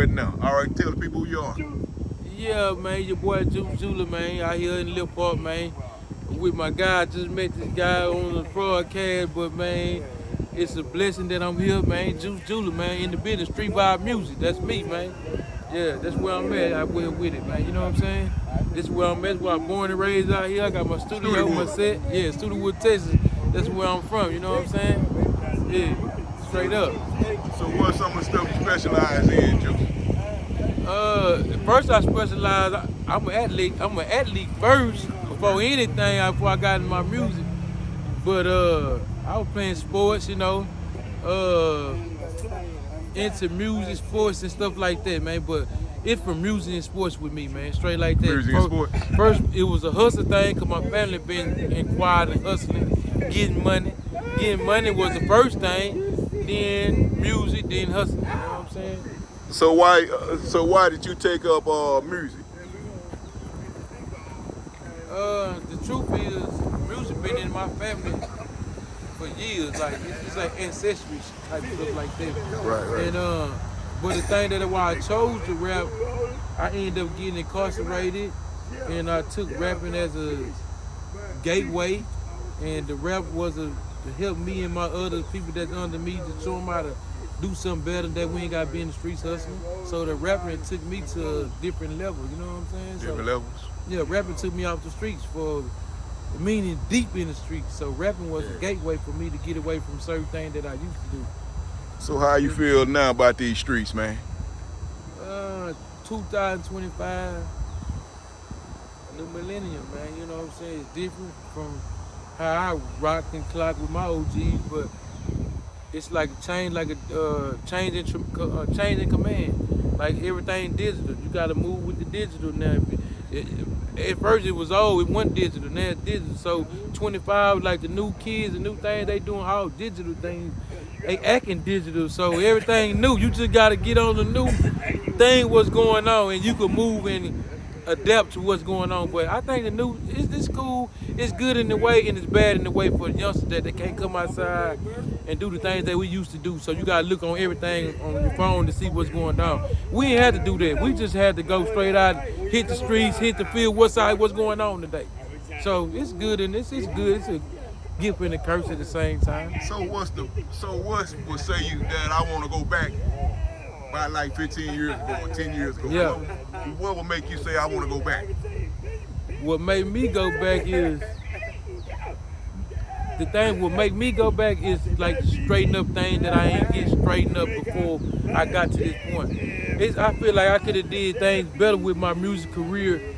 Right now. All right, tell the people who you are. Yeah, man, your boy Juicejula, man, out here in Little Park, man. With my guy, I just met this guy on the broadcast, but man, it's a blessing that I'm here, man. Juicejula, man, in the business, street vibe music. That's me, man. Yeah, that's where I'm at. I went with it, man. You know what I'm saying? This is where I'm at. Where I'm born and raised out here. I got my studio, my Studewood. set. Yeah, Studewood, Texas. That's where I'm from. You know what I'm saying? Yeah, straight up. So what's some of the stuff you specialize in, Juice? First I specialized. I'm an athlete. I'm an athlete first before anything. Before I got in my music, but I was playing sports. You know, into music, sports, and stuff like that, man. But it's from music and sports with me, man. Straight like that. Music and sports. First, it was a hustle thing, cause my family been inquired and hustling, getting money. Getting money was the first thing. Then music, then hustling. You know what I'm saying? So why did you take up music? The truth is, music been in my family for years. Like it's like ancestry type stuff like that. Right. And but the thing that why I chose to rap, I ended up getting incarcerated, and I took rapping as a gateway, and the rap was to help me and my other people that's under me to show them how to do something better that we ain't got to be in the streets hustling. So the rapping took me to a different level, you know what I'm saying? Different levels. Yeah, rapping took me off the streets for meaning deep in the streets. So rapping was a gateway for me to get away from certain things that I used to do. So how you feel now about these streets, man? 2025, new millennium, man. You know what I'm saying? It's different from how I rock and clock with my OGs, but it's like a change, like a change in command. Like everything digital, you got to move with the digital now. At first it was old, it wasn't digital, now it's digital. So 25, like the new kids, the new things, they doing all digital things. They acting digital, so everything new. You just got to get on the new thing, what's going on, and you can move and adapt to what's going on. But I think the new, it's cool, it's good in the way, and it's bad in the way for the youngsters that they can't come outside and do the things that we used to do. So you gotta look on everything on your phone to see what's going on. We ain't had to do that. We just had to go straight out, hit the streets, hit the field, what's going on today. So it's good, and it's good. It's a gift and a curse at the same time. So what would say you that I want to go back about like 15 years ago or 10 years ago? Yeah. What would make you say I want to go back? What made me go back is the thing. What make me go back is like straighten up things that I ain't get straightened up before I got to this point. I feel like I could have did things better with my music career.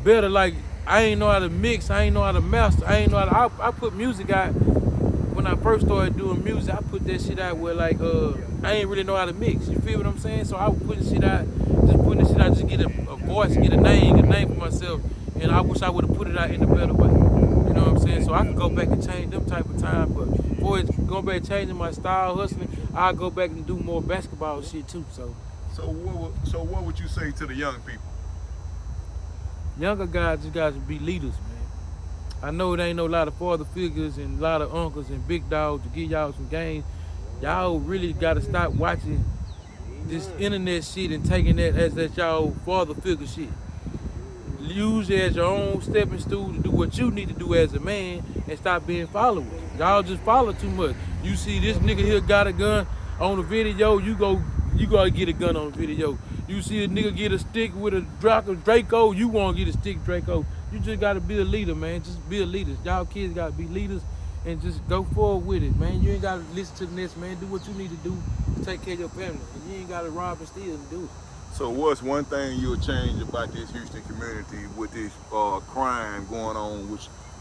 Better, like I ain't know how to mix, I ain't know how to master, I ain't know how to. I put music out when I first started doing music. I put that shit out where like I ain't really know how to mix. You feel what I'm saying? So I was putting shit out, just to get a voice, get a name for myself. And I wish I would have put it out in a better way. You know what I'm saying? So I can go back and change them type of time. But before it's going back changing my style, hustling, I'll go back and do more basketball shit too. So what would you say to the young people? Younger guys just got to be leaders, man. I know there ain't no lot of father figures and a lot of uncles and big dogs to give y'all some games. Y'all really got to stop watching this internet shit and taking that as that y'all father figure shit. Use it as your own stepping stool to do what you need to do as a man and stop being followers. Y'all just follow too much. You see this nigga here got a gun on the video, you gotta get a gun on the video. You see a nigga get a stick with a Draco, you wanna get a stick Draco. You just gotta be a leader, man. Just be a leader. Y'all kids gotta be leaders and just go forward with it, man. You ain't gotta listen to the next man. Do what you need to do to take care of your family. And you ain't gotta rob and steal and do it. So what's one thing you'll change about this Houston community with this crime going on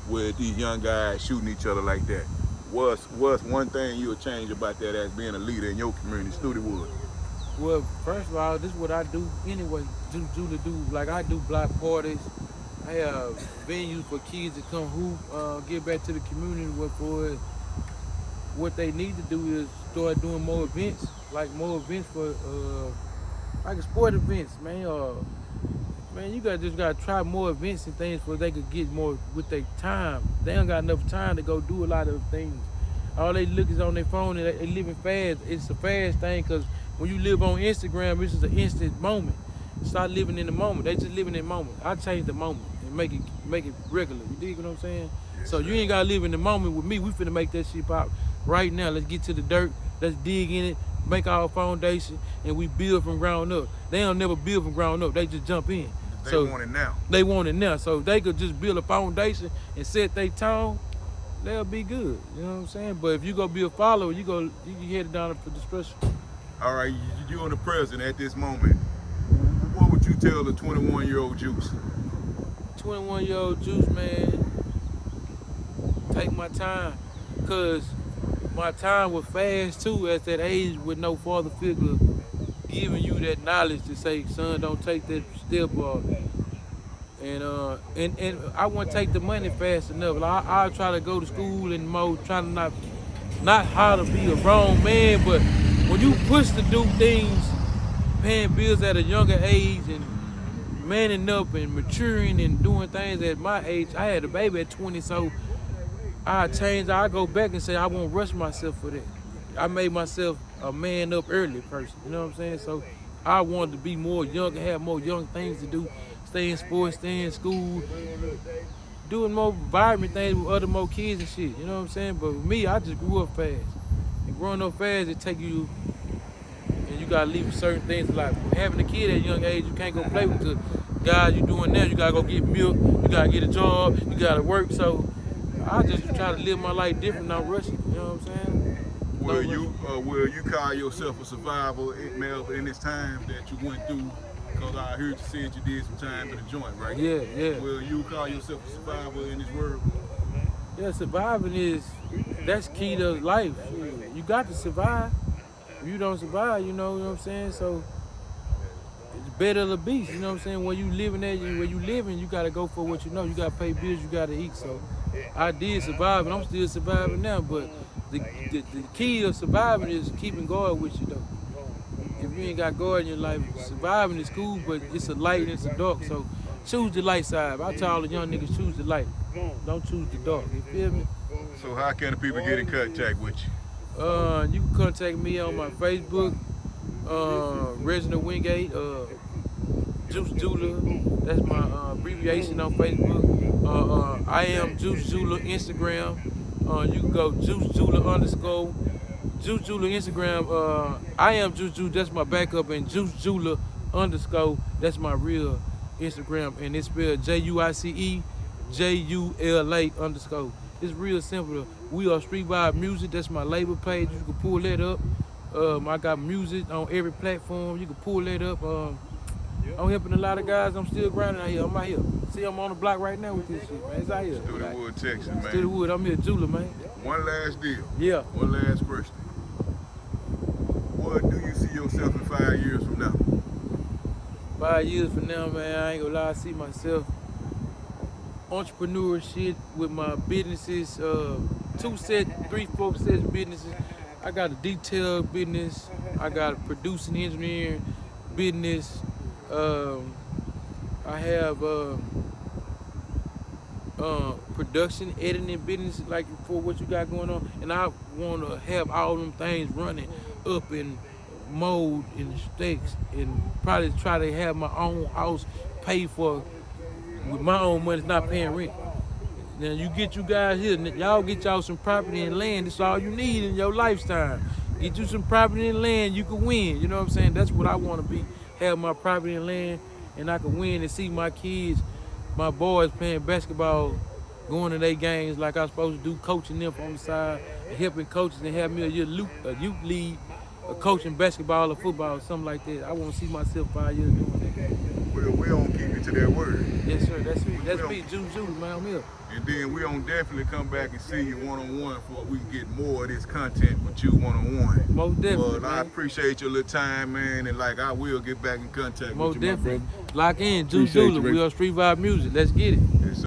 with these young guys shooting each other like that? What's one thing you'll change about that as being a leader in your community, Studewood? Well, first of all, this is what I do anyway. Like I do block parties. I have venues for kids to come hoop, give back to the community. What they need to do is start doing more events, like more events for like a sport events, man. Man, you just gotta try more events and things so they could get more with their time. They don't got enough time to go do a lot of things. All they look is on their phone and they living fast. It's a fast thing because when you live on Instagram, this is an instant moment. Start living in the moment. They just living in the moment. I change the moment and make it regular. You dig what I'm saying? Yes, so you ain't gotta live in the moment with me. We finna make that shit pop right now. Let's get to the dirt. Let's dig in it. Make our foundation, and we build from ground up. They don't never build from ground up. They just jump in. They want it now. They want it now. So if they could just build a foundation and set their tone, they'll be good. You know what I'm saying? But if you go be a follower, you headed down for destruction. All right, you're the president at this moment. What would you tell the 21-year-old Juice? 21-year-old Juice, man, take my time, cause my time was fast too at that age with no father figure giving you that knowledge to say, son, don't take that step off. And I wouldn't take the money fast enough. I'll try to go to school and try to not how to be a grown man, but when you push to do things, paying bills at a younger age and manning up and maturing and doing things at my age, I had a baby at 20, so I go back and say I won't rush myself for that. I made myself a man up early person, you know what I'm saying? So I wanted to be more young and have more young things to do, stay in sports, stay in school, doing more vibrant things with other more kids and shit, you know what I'm saying? But with me, I just grew up fast. And growing up fast, it take you, and you gotta leave certain things like having a kid at a young age, you can't go play with the guys you doing now. You gotta go get milk, you gotta get a job, you gotta work. So I just try to live my life different, not rushing. You know what I'm saying? Will you call yourself a survivor in this time that you went through? Because I heard you said you did some time in the joint, right? Yeah, yeah. Will you call yourself a survivor in this world? Yeah, surviving that's key to life. You got to survive. If you don't survive, you know what I'm saying? So it's better the beast, you know what I'm saying? Where you living, you gotta go for what you know. You gotta pay bills, you gotta eat. So I did survive, and I'm still surviving now. But the key of surviving is keeping God with you, though. If you ain't got God in your life, surviving is cool, but it's a light and it's a dark. So choose the light side. I tell all the young niggas, choose the light. Don't choose the dark. You feel me? So how can the people get in contact with you? You can contact me on my Facebook, Reginald Wingate, Juicejula. That's my abbreviation on Facebook. I am Juicejula Instagram. You can go Juicejula _ Juicejula Instagram. I am Juicejula. That's my backup, and Juicejula _ that's my real Instagram, and it's spelled JUICE JULA _ It's real simple. We are Street Vibe Music. That's my label page. You can pull that up. I got music on every platform. You can pull that up. I'm helping a lot of guys. I'm still grinding out here. I'm out here. See, I'm on the block right now with this shit, man. It's out here. Studewood, Texas, man. Studewood. I'm here, Jula, man. One last deal. Yeah. One last question. What do you see yourself in 5 years from now? 5 years from now, man, I ain't gonna lie. I see myself entrepreneur shit with my businesses, 2 sets, 3, 4 sets businesses. I got a detail business. I got a producing engineering business. I have production editing business, like for what you got going on, and I want to have all them things running up in mode in stakes, and probably try to have my own house paid for with my own money, not paying rent. Now you guys here, y'all get y'all some property and land. That's all you need in your lifetime. Get you some property and land, you can win. You know what I'm saying? That's what I want to be. Have my property and land, and I can win and see my kids, my boys playing basketball, going to their games like I'm supposed to do, coaching them on the side, helping coaches, and have me a youth league, coaching basketball or football or something like that. I want to see myself 5 years doing that. Well, we don't keep you to that word. Yes, sir. That's me. That's me, Juicejula, man. I'm here. And then we don't definitely come back and see you one-on-one so we can get more of this content with you one-on-one. Most definitely, But I appreciate your little time, man, and like I will get back in contact Most with you, definitely. my brother. Lock in, Appreciate you, Juicejula. Rick. We are Street Vibe Music. Let's get it. Yes,